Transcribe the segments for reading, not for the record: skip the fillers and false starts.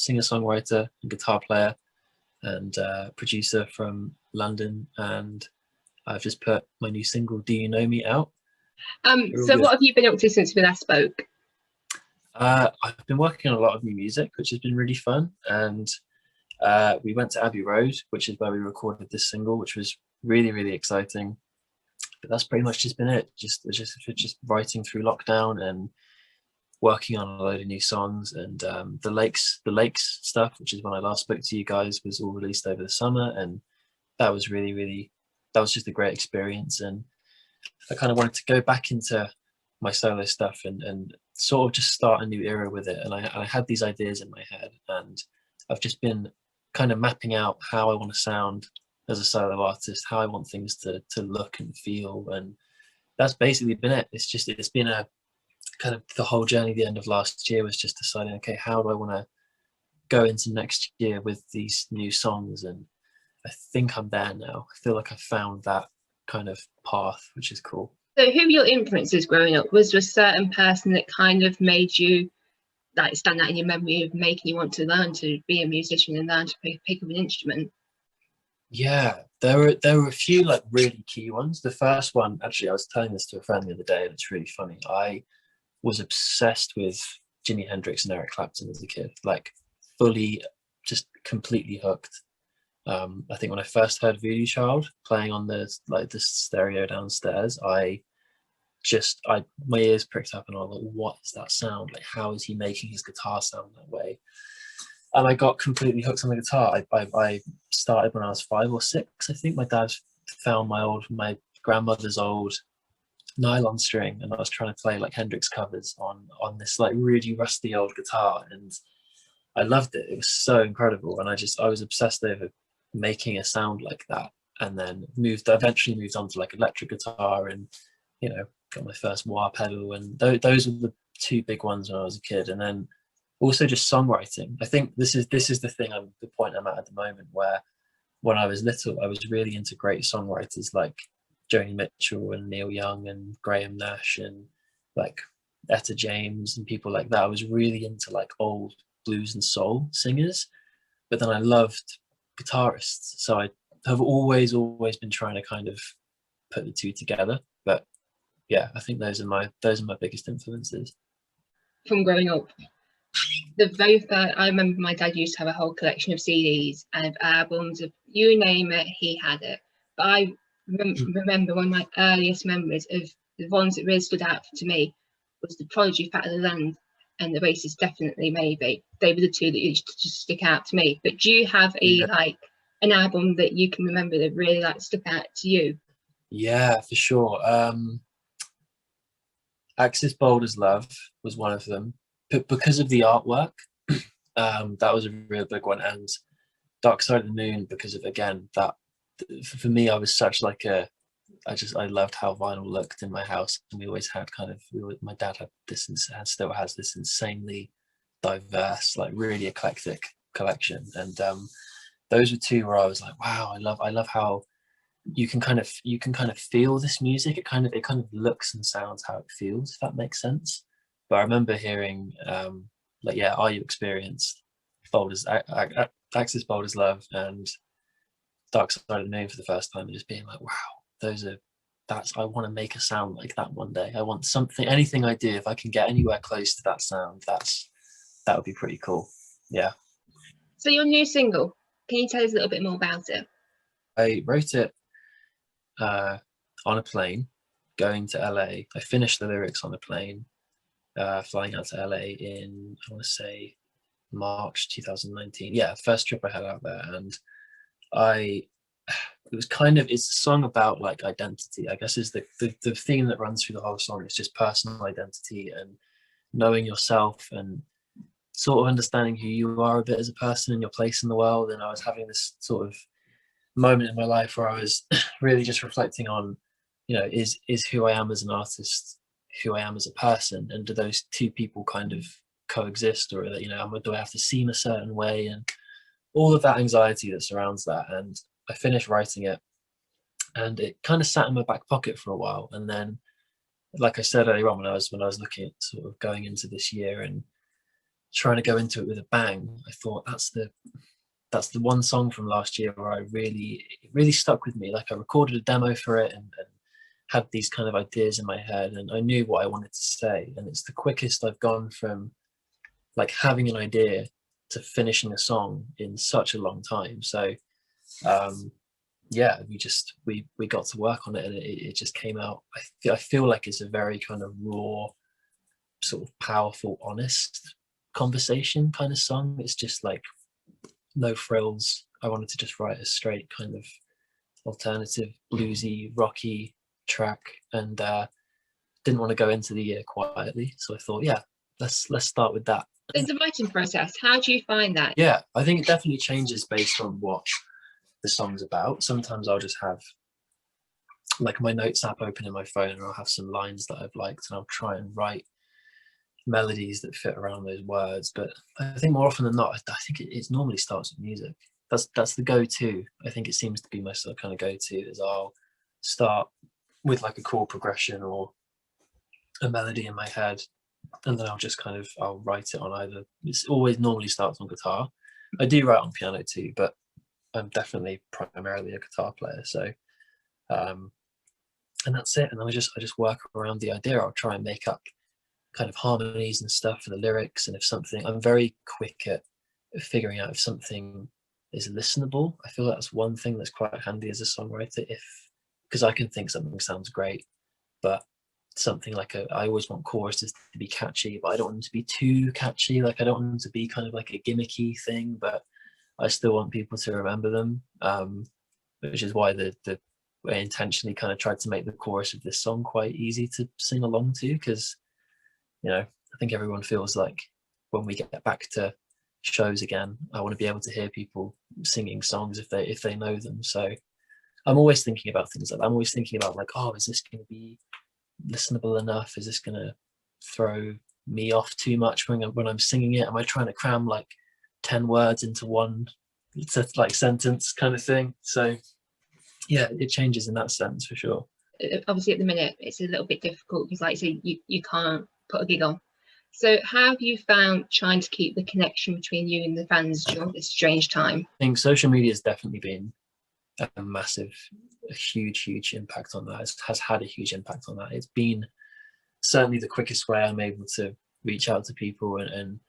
singer-songwriter and guitar player and producer from London, and I've just put my new single "Do You Know Me" out. So what have you been up to since we last spoke? I've been working on a lot of new music, which has been really fun, and we went to Abbey Road, which is where we recorded this single, which was really, really exciting. But that's pretty much just been it. Just writing through lockdown and working on a load of new songs. And the lakes stuff, which is when I last spoke to you guys, was all released over the summer, and that was that was just a great experience. And I kind of wanted to go back into my solo stuff and sort of just start a new era with it. And I had these ideas in my head, and I've just been kind of mapping out how I want to sound as a solo artist, how I want things to look and feel, and that's basically been it. It's been a kind of the whole journey. The end of last year was just deciding, okay, how do I want to go into next year with these new songs? And I think I'm there now. I feel like I found that kind of path, which is cool. So who were your influences growing up? Was there a certain person that kind of made you like stand out in your memory of making you want to learn to be a musician and learn to pick up an instrument? Yeah, there were a few like really key ones. The first one, actually, I was telling this to a friend the other day, and it's really funny. I was obsessed with Jimi Hendrix and Eric Clapton as a kid, like fully, just completely hooked. I think when I first heard Voodoo Child playing on the stereo downstairs, my ears pricked up, and I was like, what is that sound? Like, how is he making his guitar sound that way? And I got completely hooked on the guitar. I started when I was 5 or 6. I think my dad found my grandmother's old nylon string, and I was trying to play like Hendrix covers on this like really rusty old guitar, and I loved it. It was so incredible, and I was obsessed over making a sound like that. And then eventually moved on to like electric guitar, and got my first wah pedal, and those were the two big ones when I was a kid. And then also just songwriting. I think this is the point I'm at the moment, where when I was little, I was really into great songwriters like Joni Mitchell and Neil Young and Graham Nash and like Etta James and people like that. I was really into like old blues and soul singers, but then I loved guitarists. So I have always been trying to kind of put the two together. But yeah, I think those are my biggest influences. From growing up, the very first, I remember my dad used to have a whole collection of CDs and albums of you name it, he had it. But I remember one of my earliest memories of the ones that really stood out to me was the Prodigy, Fat of the Land, and the Races, Definitely Maybe. They were the two that used to just stick out to me. But do you have an album that you can remember that really like stuck out to you? Yeah, for sure. Axis Bold as Love was one of them, but because of the artwork, that was a real big one. And Dark Side of the Moon, because of, again, that for me, I was such like I loved how vinyl looked in my house, and we always had my dad had this and still has this insanely diverse, like really eclectic collection. And those were two where I was like, wow, I love how you can kind of feel this music. It kind of looks and sounds how it feels, if that makes sense. But I remember hearing Are You Experienced, Axis Bold as Love, and Dark Side of the Moon for the first time, and just being like, wow, I want to make a sound like that one day. I want anything I do, if I can get anywhere close to that sound, that would be pretty cool. Yeah. So your new single, can you tell us a little bit more about it? I wrote it on a plane going to LA. I finished the lyrics on a plane flying out to LA in, I want to say, March 2019. Yeah, first trip I had out there. And it's a song about like identity, I guess, is the theme that runs through the whole song. It's just personal identity and knowing yourself and sort of understanding who you are a bit as a person and your place in the world. And I was having this sort of moment in my life where I was really just reflecting on, is who I am as an artist who I am as a person, and do those two people kind of coexist, or do I have to seem a certain way, and all of that anxiety that surrounds that. And I finished writing it, and it kind of sat in my back pocket for a while. And then, like I said earlier on, when I was looking at sort of going into this year and trying to go into it with a bang. I thought that's the one song from last year where it really stuck with me. Like I recorded a demo for it and had these kind of ideas in my head, and I knew what I wanted to say. And it's the quickest I've gone from like having an idea to finishing a song in such a long time. So yeah, we got to work on it, and it just came out. I feel like it's a very kind of raw, sort of powerful, honest conversation kind of song. It's just like no frills. I wanted to just write a straight kind of alternative, bluesy, rocky track, and didn't want to go into the year quietly. So I thought, yeah, let's start with that. In the writing process, how do you find that? Yeah, I think it definitely changes based on what the song's about. Sometimes I'll just have like my notes app open in my phone, and I'll have some lines that I've liked, and I'll try and write melodies that fit around those words. But I think more often than not, I think it normally starts with music. That's the go-to. I think it seems to be my sort of kind of go-to, is I'll start with like a chord progression or a melody in my head, and then I'll write it on either. It's always normally starts on guitar. I do write on piano too, but I'm definitely primarily a guitar player. So and that's it. And then I just work around the idea. I'll try and make up kind of harmonies and stuff for the lyrics. And if something, I'm very quick at figuring out if something is listenable. I feel that's one thing that's quite handy as a songwriter, because I can think something sounds great, but something like I always want choruses to be catchy, but I don't want them to be too catchy. Like I don't want them to be kind of like a gimmicky thing, but I still want people to remember them, which is why I intentionally kind of tried to make the chorus of this song quite easy to sing along to, because I think everyone feels like when we get back to shows again, I want to be able to hear people singing songs if they know them. So I'm always thinking about things like that. I'm always thinking about like, oh, is this going to be listenable enough? Is this going to throw me off too much when I'm singing it? Am I trying to cram like 10 words into one like sentence kind of thing? So yeah, it changes in that sense for sure. Obviously at the minute it's a little bit difficult because like I say, you can't put a gig on. So how have you found trying to keep the connection between you and the fans during this strange time? I think social media has definitely been a huge impact on that. It has had a huge impact on that. It's been certainly the quickest way I'm able to reach out to people and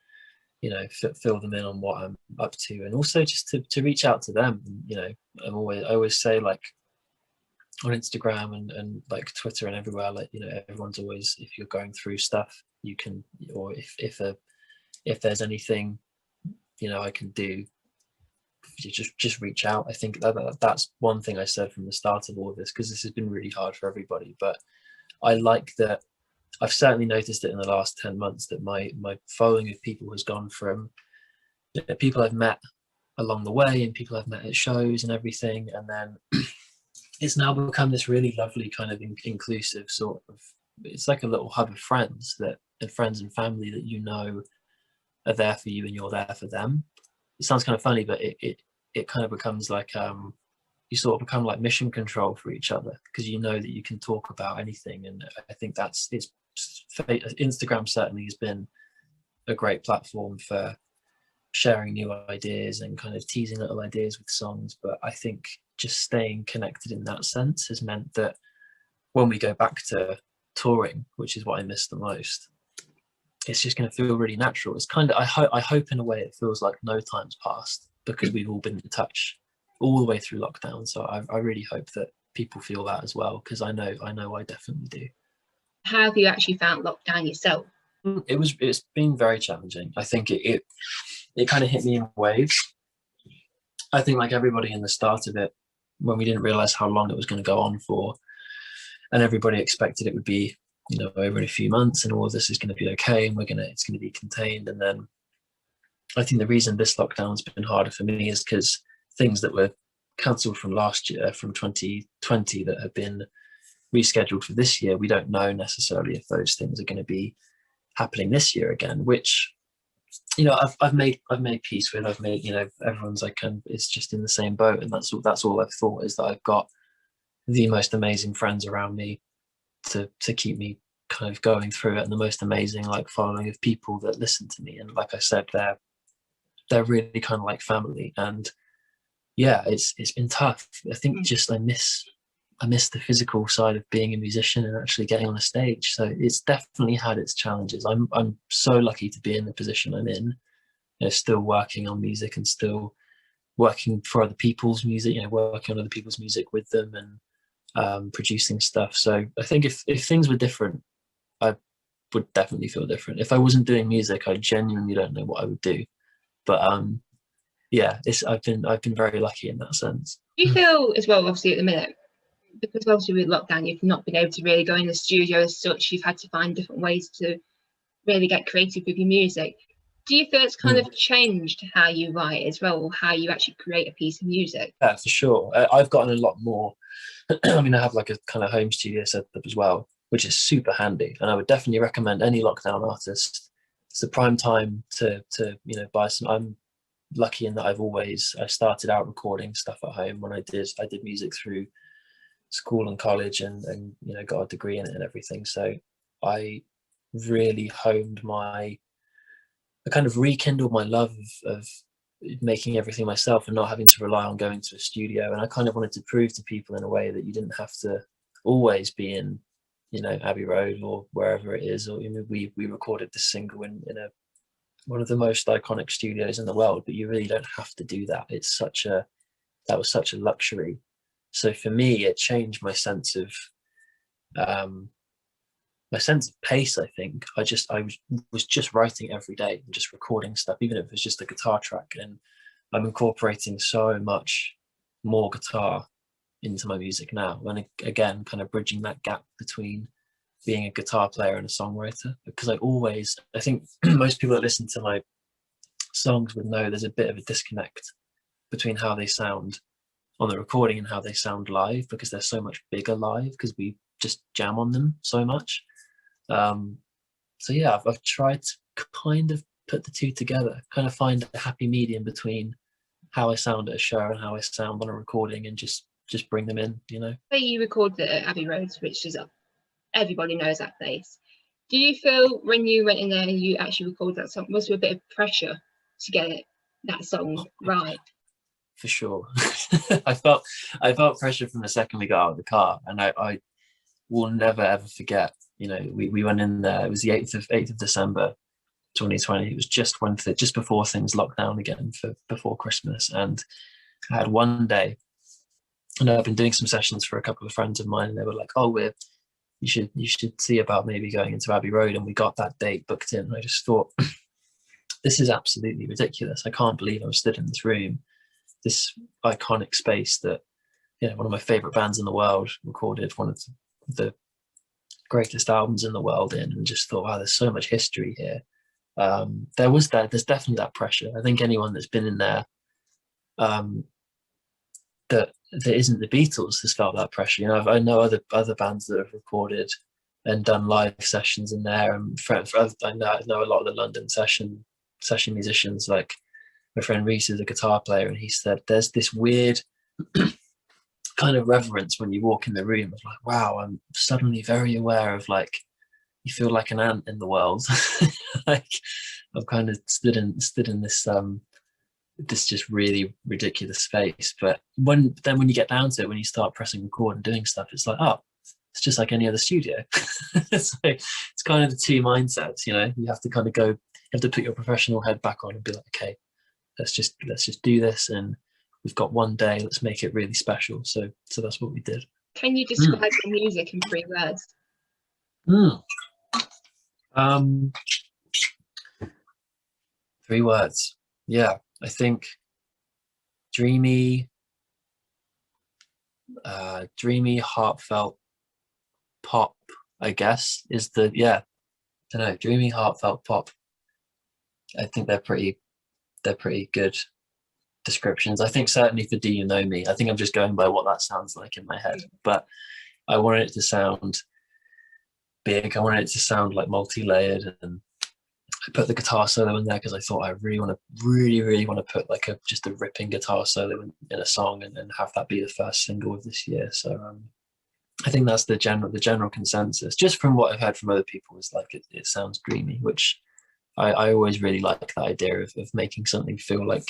fill them in on what I'm up to, and also just to reach out to them. I always say, like, on Instagram and like Twitter and everywhere, like, everyone's always, if you're going through stuff, you can, or if there's anything I can do, just reach out. I think that's one thing I said from the start of all of this, because this has been really hard for everybody. But I like that I've certainly noticed it in the last 10 months that my following of people has gone from people I've met along the way and people I've met at shows and everything, and then it's now become this really lovely kind of inclusive sort of, it's like a little hub of friends and family that are there for you and you're there for them. It sounds kind of funny, but it kind of becomes like you sort of become like mission control for each other, because you know that you can talk about anything. And I think Instagram certainly has been a great platform for sharing new ideas and kind of teasing little ideas with songs. But I think just staying connected in that sense has meant that when we go back to touring, which is what I miss the most, it's just going to feel really natural. It's kind of, I hope in a way it feels like no time's passed, because we've all been in touch all the way through lockdown. So I really hope that people feel that as well, because I know I definitely do. How have you actually found lockdown yourself? It's been very challenging. I think it kind of hit me in waves. I think like everybody in the start of it, when we didn't realize how long it was going to go on for, and everybody expected it would be over a few months and all of this is going to be okay and it's going to be contained. And then I think the reason this lockdown's been harder for me is because things that were cancelled from last year, from 2020, that have been rescheduled for this year, we don't know necessarily if those things are going to be happening this year again, which I've made peace with. I've made everyone's like it's just in the same boat, and that's all I've thought, is that I've got the most amazing friends around me to keep me kind of going through it, and the most amazing like following of people that listen to me. And like I said, they're really kind of like family. And yeah, it's been tough. I think just I miss the physical side of being a musician and actually getting on a stage. So it's definitely had its challenges. I'm so lucky to be in the position I'm in, still working on music and still working for other people's music, working on other people's music with them, and producing stuff. So I think if things were different, I would definitely feel different. If I wasn't doing music, I genuinely don't know what I would do. But yeah, I've been very lucky in that sense. Do you feel as well, obviously at the minute, because obviously with lockdown, you've not been able to really go in the studio as such, you've had to find different ways to really get creative with your music. Do you feel it's kind of changed how you write as well, or how you actually create a piece of music? Yeah, for sure. I've gotten a lot more. I mean, I have like a kind of home studio setup as well, which is super handy. And I would definitely recommend any lockdown artist. It's the prime time to buy some. I'm lucky in that I started out recording stuff at home when I did music through school and college, and got a degree in it and everything. So I really I kind of rekindled my love of making everything myself and not having to rely on going to a studio. And I kind of wanted to prove to people in a way that you didn't have to always be in Abbey Road or wherever it is. Or we recorded this single in one of the most iconic studios in the world, but you really don't have to do that. That was such a luxury. So for me, it changed my sense of pace. I think I was just writing every day and just recording stuff, even if it was just a guitar track. And I'm incorporating so much more guitar into my music now, and again, kind of bridging that gap between being a guitar player and a songwriter. Because I think most people that listen to my songs would know there's a bit of a disconnect between how they sound on the recording and how they sound live, because they're so much bigger live because we just jam on them so much. So yeah, I've tried to kind of put the two together, kind of find a happy medium between how I sound at a show and how I sound on a recording, and just bring them in. Say you recorded at Abbey Road, which is everybody knows that place. Do you feel when you went in there and you actually recorded that song, was there a bit of pressure to get that song right? For sure. I felt pressure from the second we got out of the car, and I will never ever forget. We went in there. It was the 8th of December 2020. It was just before things locked down again before Christmas, and I had one day, and I've been doing some sessions for a couple of friends of mine, and they were like, "Oh, you should see about maybe going into Abbey Road," and we got that date booked in. And I just thought, this is absolutely ridiculous. I can't believe I'm stood in this room, this iconic space that one of my favorite bands in the world recorded one of the greatest albums in the world in, and just thought, wow, there's so much history here. There's definitely that pressure. I think anyone that's been in there that isn't the Beatles has felt that pressure. I know other bands that have recorded and done live sessions in there, and I know a lot of the London session musicians. Like my friend Reese is a guitar player, and he said there's this weird kind of reverence when you walk in the room of like, wow, I'm suddenly very aware of, like, you feel like an ant in the world. Like I've kind of stood in this just really ridiculous space. But when you get down to it, when you start pressing record and doing stuff, it's like, oh, it's just like any other studio. So it's kind of the two mindsets. You have to kind of you have to put your professional head back on and be like, okay, let's just do this, and we've got one day, let's make it really special. So that's what we did. Can you describe your music in 3 words? 3 words. Yeah, I think dreamy, heartfelt pop, I guess, is the, I don't know, dreamy, heartfelt pop. I think they're pretty good descriptions. I think certainly for Do You Know Me, I think I'm just going by what that sounds like in my head, but I wanted it to sound big. I wanted it to sound like multi-layered, and I put the guitar solo in there because I thought I really want to put like just a ripping guitar solo in a song, and have that be the first single of this year. So I think that's the general consensus, just from what I've heard from other people, is like it sounds dreamy, which I always really like that idea of making something feel like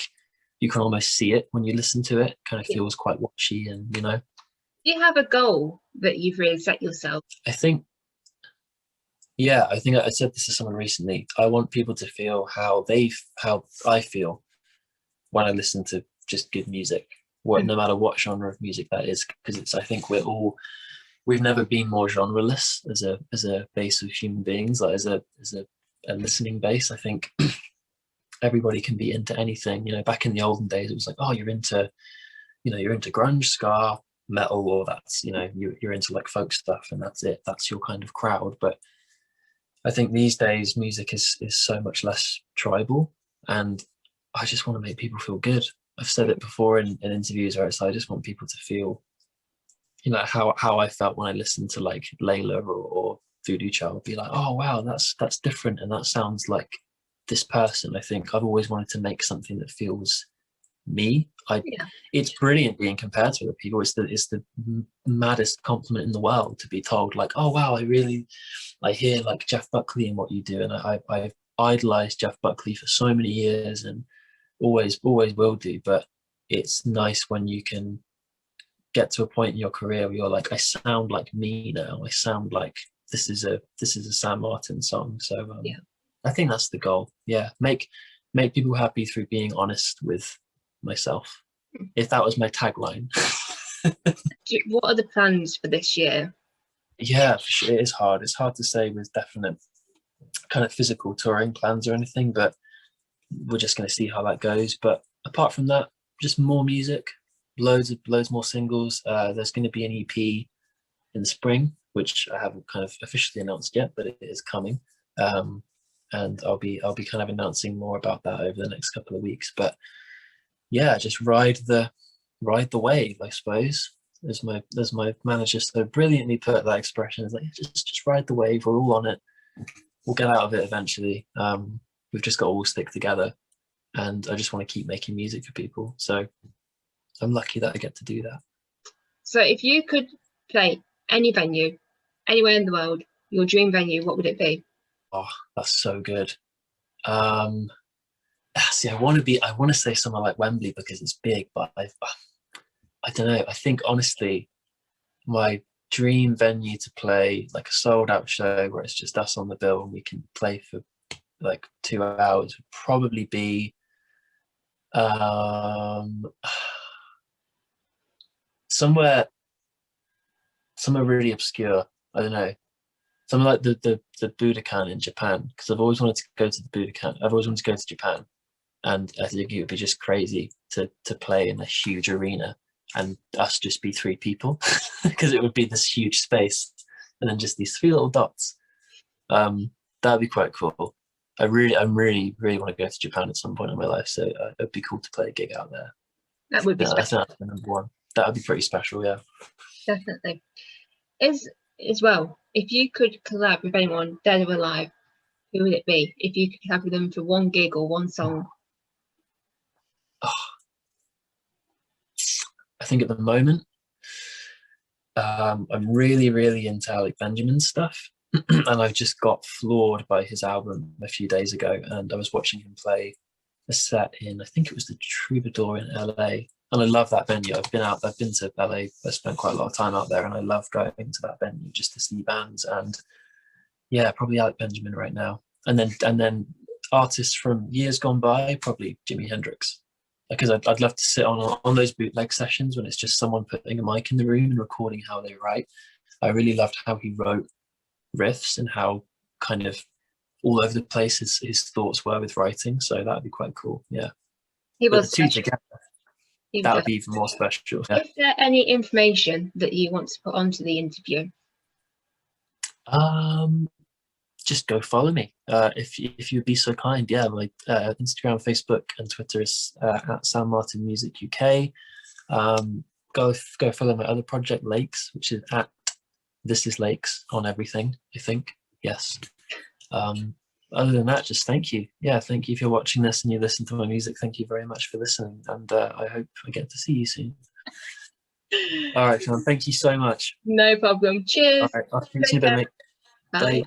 you can almost see it when you listen to it. Kind of Yeah. feels quite watchy, and Do you have a goal that you've really set yourself? I think, yeah, I think I said this to someone recently. I want people to feel how I feel when I listen to just good music, no matter what genre of music that is, because I think we've never been more genreless as a base of human beings, like as a listening base. I think everybody can be into anything. Back in the olden days, it was like, oh, you're into grunge, ska, metal, or that's you're into like folk stuff, and that's it. That's your kind of crowd. But I think these days music is so much less tribal, and I just want to make people feel good. I've said it before in interviews where it's like, I just want people to feel, how I felt when I listened to like Layla or Voodoo Child, be like, oh wow, that's different, and that sounds like this person. I think I've always wanted to make something that feels me. It's brilliant being compared to other people. It's the maddest compliment in the world to be told like, oh wow, I hear like Jeff Buckley and what you do, and I've idolized Jeff Buckley for so many years and always will do. But it's nice when you can get to a point in your career where you're like, I sound like me now. I sound like this is a Sam Martin song. So I think that's the goal. Yeah, make people happy through being honest with myself. If that was my tagline. What are the plans for this year? Yeah, for sure. It is hard. It's hard to say with definite kind of physical touring plans or anything, but we're just going to see how that goes. But apart from that, just more music, loads more singles. There's going to be an EP in the spring, which I haven't kind of officially announced yet, but it is coming. And I'll be kind of announcing more about that over the next couple of weeks. But yeah, just ride the wave, I suppose. As my manager so brilliantly put that expression, is like, just ride the wave. We're all on it. We'll get out of it eventually. We've just got to all stick together, and I just want to keep making music for people. So I'm lucky that I get to do that. So if you could play any venue, anywhere in the world, your dream venue, what would it be? Oh, that's so good. See, I want to say somewhere like Wembley because it's big, but I don't know. I think honestly, my dream venue to play like a sold out show where it's just us on the bill and we can play for like 2 hours would probably be somewhere really obscure. I don't know. Something like the Budokan in Japan, because I've always wanted to go to the Budokan. I've always wanted to go to Japan, and I think it would be just crazy to play in a huge arena and us just be 3 people, because it would be this huge space and then just these 3 little dots. That'd be quite cool. I really want to go to Japan at some point in my life, so it'd be cool to play a gig out there. That would be special. That's the number one. That would be pretty special, yeah. Definitely. As well, if you could collab with anyone, dead or alive, who would it be? If you could collab with them for one gig or one song? I think at the moment, I'm really into Alec Benjamin's stuff. And I just got floored by his album a few days ago, and I was watching him play a set in, I think it was the Troubadour in LA, and I love that venue. I've been to LA. I spent quite a lot of time out there, and I love going to that venue just to see bands. And yeah, probably Alec Benjamin right now, and then artists from years gone by, probably Jimi Hendrix, because I'd love to sit on those bootleg sessions when it's just someone putting a mic in the room and recording how they write. I really loved how he wrote riffs and how kind of all over the place his thoughts were with writing. So that'd be quite cool. Yeah. He was the two together, that would be even more special. Yeah. Is there any information that you want to put onto the interview? Just go follow me if you'd be so kind. Yeah, my Instagram, Facebook, and Twitter is at Sam Martin Music UK. Go follow my other project, Lakes, which is at This Is Lakes on everything, I think. Yes. Other than that, just thank you. Yeah, thank you if you're watching this and you listen to my music. Thank you very much for listening, and I hope I get to see you soon. All right, Sean. Thank you so much. No problem. All Cheers. right, I'll speak to you in a bit, mate. Bye. Bye.